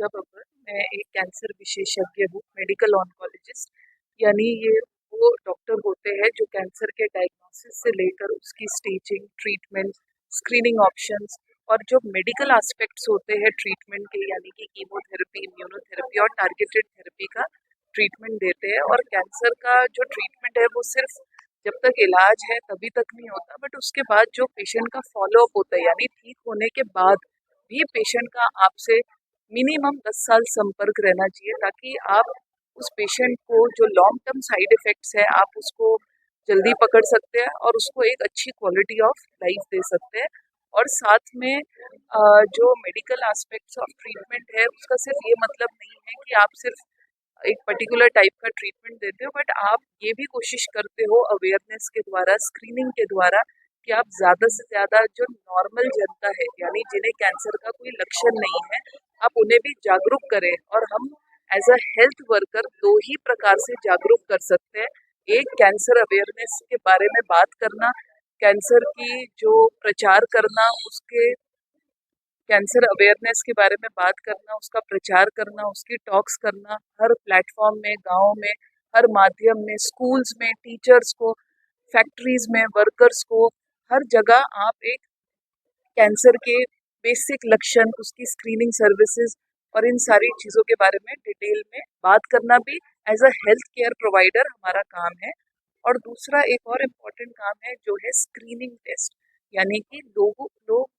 पूजा बब्बर। मैं एक कैंसर विशेषज्ञ हूँ, मेडिकल ऑन्कोलॉजिस्ट। यानी ये वो डॉक्टर होते हैं जो कैंसर के डायग्नोसिस से लेकर उसकी स्टेजिंग, ट्रीटमेंट, स्क्रीनिंग ऑप्शंस और जो मेडिकल एस्पेक्ट्स होते हैं ट्रीटमेंट के, यानी कि कीमोथेरेपी, इम्यूनोथेरेपी और टारगेटेड थेरेपी का ट्रीटमेंट देते हैं। और कैंसर का जो ट्रीटमेंट है वो सिर्फ जब तक इलाज है तभी तक नहीं होता, बट उसके बाद जो पेशेंट का फॉलोअप होता है, यानी ठीक होने के बाद भी पेशेंट का आपसे मिनिमम 10 साल संपर्क रहना चाहिए, ताकि आप उस पेशेंट को जो लॉन्ग टर्म साइड इफेक्ट्स है आप उसको जल्दी पकड़ सकते हैं और उसको एक अच्छी क्वालिटी ऑफ लाइफ दे सकते हैं। और साथ में जो मेडिकल एस्पेक्ट्स ऑफ ट्रीटमेंट है उसका सिर्फ ये मतलब नहीं है कि आप सिर्फ एक पर्टिकुलर टाइप का ट्रीटमेंट देते हो, बट आप ये भी कोशिश करते हो अवेयरनेस के द्वारा, स्क्रीनिंग के द्वारा, कि आप ज़्यादा से ज़्यादा जो नॉर्मल जनता है, यानी जिन्हें कैंसर का कोई लक्षण नहीं है, आप उन्हें भी जागरूक करें। और हम एज अ हेल्थ वर्कर दो ही प्रकार से जागरूक कर सकते हैं। एक, कैंसर अवेयरनेस के बारे में बात करना, कैंसर की जो प्रचार करना, उसके कैंसर अवेयरनेस के बारे में बात करना, उसका प्रचार करना, उसकी टॉक्स करना, हर प्लेटफॉर्म में, गाँव में, हर माध्यम में, स्कूल्स में, टीचर्स को, फैक्ट्रीज में, वर्कर्स को, हर जगह आप एक कैंसर के बेसिक लक्षण, उसकी स्क्रीनिंग सर्विसेज और इन सारी चीज़ों के बारे में डिटेल में बात करना भी as a health care provider हमारा काम है। और दूसरा एक और इम्पॉर्टेंट काम है जो है स्क्रीनिंग टेस्ट। यानी कि लोग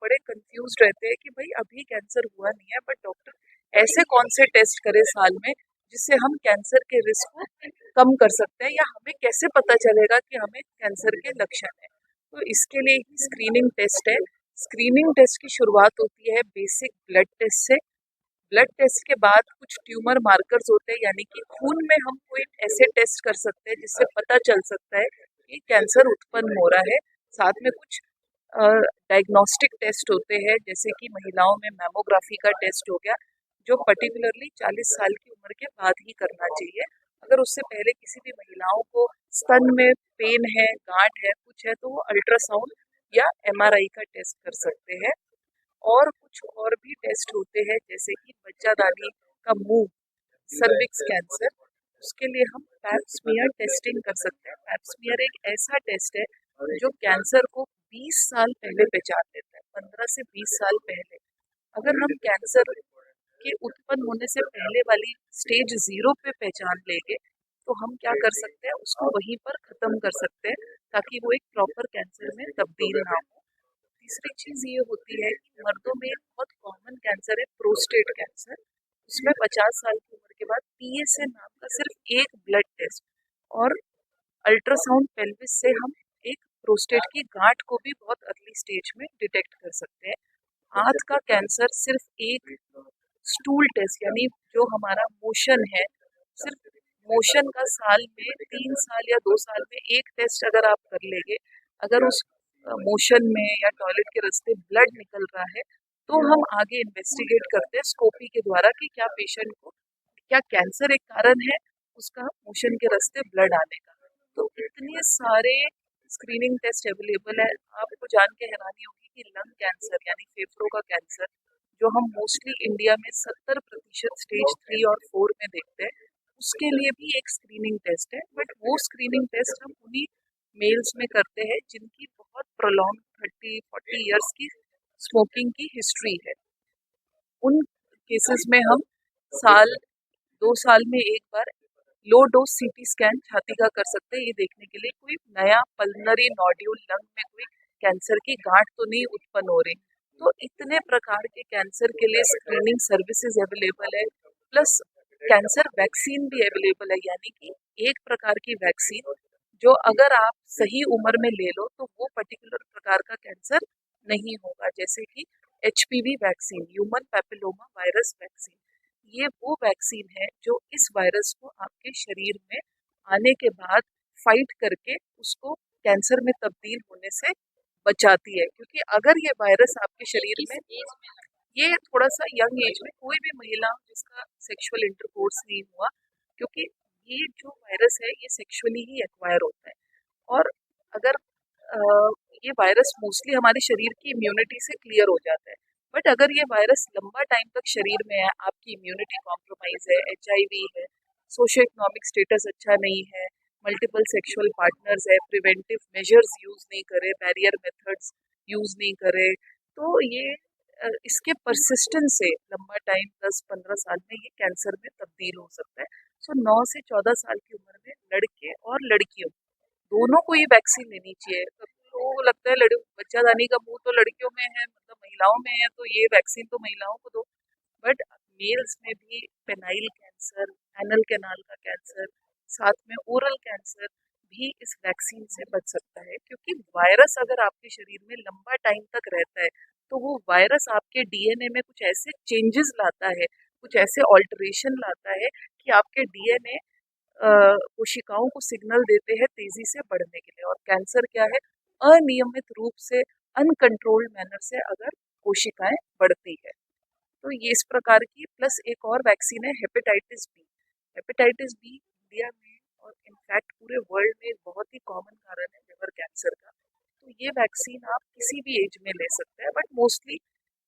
बड़े कंफ्यूज रहते हैं कि भाई अभी कैंसर हुआ नहीं है, बट डॉक्टर ऐसे कौन से टेस्ट करे साल में जिससे हम कैंसर के रिस्क को कम कर सकते हैं, या हमें कैसे पता चलेगा कि हमें कैंसर के लक्षण है। तो इसके लिए ही स्क्रीनिंग टेस्ट है। स्क्रीनिंग टेस्ट की शुरुआत होती है बेसिक ब्लड टेस्ट से। ब्लड टेस्ट के बाद कुछ ट्यूमर मार्कर्स होते हैं, यानी कि खून में हम कोई ऐसे टेस्ट कर सकते हैं जिससे पता चल सकता है कि कैंसर उत्पन्न हो रहा है। साथ में कुछ डायग्नोस्टिक टेस्ट होते हैं, जैसे कि महिलाओं में मैमोग्राफी का टेस्ट हो गया, जो पर्टिकुलरली 40 साल की उम्र के बाद ही करना चाहिए। अगर उससे पहले किसी भी महिलाओं को स्तन में पेन है, गांठ है, कुछ है, तो वो अल्ट्रासाउंड या एमआरआई का टेस्ट कर सकते हैं। और कुछ और भी टेस्ट होते हैं, जैसे कि बच्चादानी का मुंह, सर्विक्स कैंसर, उसके लिए हम पैप स्मीयर टेस्टिंग कर सकते हैं। पैप स्मीयर एक ऐसा टेस्ट है जो कैंसर को 20 साल पहले पहचान लेता है, 15 से 20 साल पहले। अगर हम कैंसर के उत्पन्न होने से पहले वाली स्टेज 0 पे पहचान लेंगे, तो हम क्या कर सकते हैं, उसको वहीं पर खत्म कर सकते हैं, ताकि वो एक प्रॉपर कैंसर में तब्दील ना हो। तीसरी चीज ये होती है कि मर्दों में एक बहुत कॉमन कैंसर है, प्रोस्टेट कैंसर। उसमें 50 साल की उम्र के बाद पीएसए नाम का सिर्फ एक ब्लड टेस्ट और अल्ट्रासाउंड पेल्विस से हम एक प्रोस्टेट की गांठ को भी बहुत अर्ली स्टेज में डिटेक्ट कर सकते हैं। हाथ का कैंसर सिर्फ एक स्टूल टेस्ट, यानी जो हमारा मोशन है, सिर्फ मोशन का साल में 3 साल या 2 साल में एक टेस्ट अगर आप कर लेंगे, अगर उस मोशन में या टॉयलेट के रास्ते ब्लड निकल रहा है, तो हम आगे इन्वेस्टिगेट करते हैं स्कोपी के द्वारा कि क्या पेशेंट को, क्या कैंसर एक कारण है उसका मोशन के रास्ते ब्लड आने का। तो इतने सारे स्क्रीनिंग टेस्ट अवेलेबल है। आपको जान के हैरानी होगी कि लंग कैंसर यानी फेफड़ों का कैंसर, जो हम मोस्टली इंडिया में 70% स्टेज 3 और 4 में देखते हैं, उसके लिए भी एक स्क्रीनिंग टेस्ट है। बट वो स्क्रीनिंग टेस्ट हम उन्हीं मेल्स में करते हैं जिनकी बहुत प्रोलॉन्ग 30-40 ईयर्स की स्मोकिंग की हिस्ट्री है। उन केसेस में हम साल 2 साल में एक बार लो डोज सीटी स्कैन छाती का कर सकते हैं, ये देखने के लिए कोई नया पल्मनरी नोड्यूल, लंग में कोई कैंसर की गांठ तो नहीं उत्पन्न हो रही। तो इतने प्रकार के कैंसर के लिए स्क्रीनिंग सर्विसेज अवेलेबल है, प्लस कैंसर वैक्सीन भी अवेलेबल है। यानी कि एक प्रकार की वैक्सीन जो अगर आप सही उम्र में ले लो तो वो पर्टिकुलर प्रकार का कैंसर नहीं होगा, जैसे कि HPV vaccine, human papilloma virus vaccine. ये वो वैक्सीन है जो इस वायरस को आपके शरीर में आने के बाद फाइट करके उसको कैंसर में तब्दील होने से बचाती है। क्योंकि अगर ये वायरस आपके शरीर में, ये थोड़ा सा यंग एज में कोई भी महिला जिसका सेक्सुअल इंटरकोर्स नहीं हुआ, क्योंकि ये जो वायरस है ये सेक्सुअली ही एक्वायर होता है। और अगर ये वायरस मोस्टली हमारे शरीर की इम्यूनिटी से क्लियर हो जाता है, बट अगर ये वायरस लंबा टाइम तक शरीर में है, आपकी इम्यूनिटी कॉम्प्रोमाइज है, एचआईवी है, सोशो इकोनॉमिक स्टेटस अच्छा नहीं है, मल्टीपल सेक्सुअल पार्टनर्स है, प्रिवेंटिव मेजर्स यूज नहीं करे, बैरियर मेथड्स यूज नहीं करे, तो ये इसके परसिस्टेंस से लंबा टाइम 10-15 साल में ये कैंसर में तब्दील हो सकता है। सो 9 से 14 साल की उम्र में लड़के और लड़कियों दोनों को ये वैक्सीन लेनी चाहिए। लोगों को लगता है बच्चादानी का मुंह तो लड़कियों में है, मतलब महिलाओं में है, तो ये वैक्सीन तो महिलाओं को दो। बट मेल्स में भी पेनाइल कैंसर, एनल कैनाल का कैंसर, साथ में ओरल कैंसर भी इस वैक्सीन से बच सकता है, क्योंकि वायरस अगर आपके शरीर में लंबा टाइम तक रहता है तो वो वायरस आपके डीएनए में कुछ ऐसे चेंजेस लाता है, कुछ ऐसे ऑल्टरेशन लाता है कि आपके डीएनए कोशिकाओं को सिग्नल देते हैं तेजी से बढ़ने के लिए। और कैंसर क्या है? अनियमित रूप से, अनकंट्रोल्ड मैनर से अगर कोशिकाएं बढ़ती है, तो ये इस प्रकार की। प्लस एक और वैक्सीन है hepatitis B. Hepatitis B India में और इनफैक्ट पूरे वर्ल्ड में एक बहुत ही कॉमन कारण है लिवर कैंसर का। तो ये वैक्सीन आप किसी भी एज में ले सकते हैं, बट मोस्टली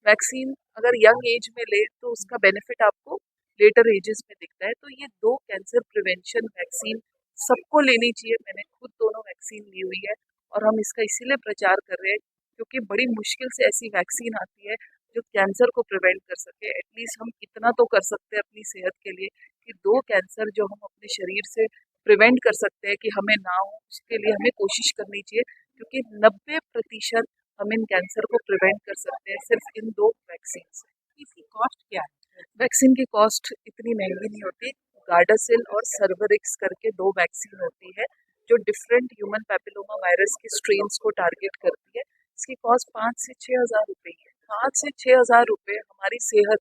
वैक्सीन अगर यंग एज में ले तो उसका बेनिफिट आपको लेटर एजेस में दिखता है। तो ये दो कैंसर प्रिवेंशन वैक्सीन सबको लेनी चाहिए। मैंने खुद दोनों वैक्सीन ली हुई है और हम इसका इसीलिए प्रचार कर रहे हैं क्योंकि बड़ी मुश्किल से ऐसी वैक्सीन आती है जो कैंसर को प्रिवेंट कर सके। एटलीस्ट हम इतना तो कर सकते हैं अपनी सेहत के लिए कि दो कैंसर जो हम अपने शरीर से प्रिवेंट कर सकते हैं कि हमें ना हो, उसके लिए हमें कोशिश करनी चाहिए, क्योंकि 90% हम इन कैंसर को प्रिवेंट कर सकते हैं सिर्फ इन दो वैक्सीन से। इसकी कॉस्ट क्या है? वैक्सीन की कॉस्ट इतनी महंगी नहीं होती। गार्डासिल और सर्वरिक्स करके दो वैक्सीन होती है जो डिफरेंट ह्यूमन पैपिलोमा वायरस के स्ट्रेन्स को टारगेट करती है। इसकी कॉस्ट 5 से 6 हज़ार रुपये ही है। 5 से 6 हज़ार रुपये हमारी सेहत,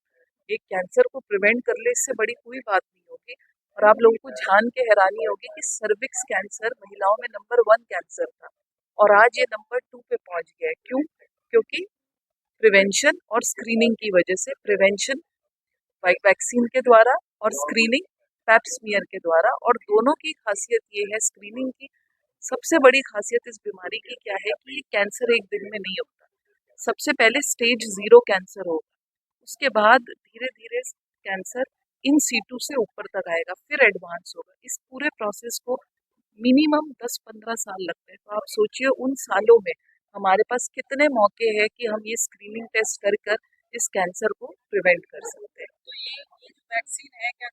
एक कैंसर को प्रिवेंट कर ले, इससे बड़ी कोई बात नहीं होगी। और आप लोगों को जान के हैरानी होगी कि सर्विक्स कैंसर महिलाओं में नंबर 1 कैंसर था और आज ये नंबर 2 पे पहुंच गया है। क्यों? क्योंकि प्रिवेंशन और स्क्रीनिंग की वजह से। प्रिवेंशन वैक्सीन के द्वारा और स्क्रीनिंग पैप्समियर के द्वारा। और दोनों की खासियत ये है, स्क्रीनिंग की सबसे बड़ी खासियत इस बीमारी की क्या है कि ये कैंसर एक दिन में नहीं होता। सबसे पहले स्टेज 0 कैंसर होगा, उसके बाद धीरे धीरे कैंसर इन सीटू से ऊपर तक आएगा, फिर एडवांस होगा। इस पूरे प्रोसेस को मिनिमम 10-15 साल लगते हैं। तो आप सोचिए उन सालों में हमारे पास कितने मौके हैं कि हम ये स्क्रीनिंग टेस्ट कर कर इस कैंसर को प्रिवेंट कर सकते हैं। तो ये वैक्सीन है क्या?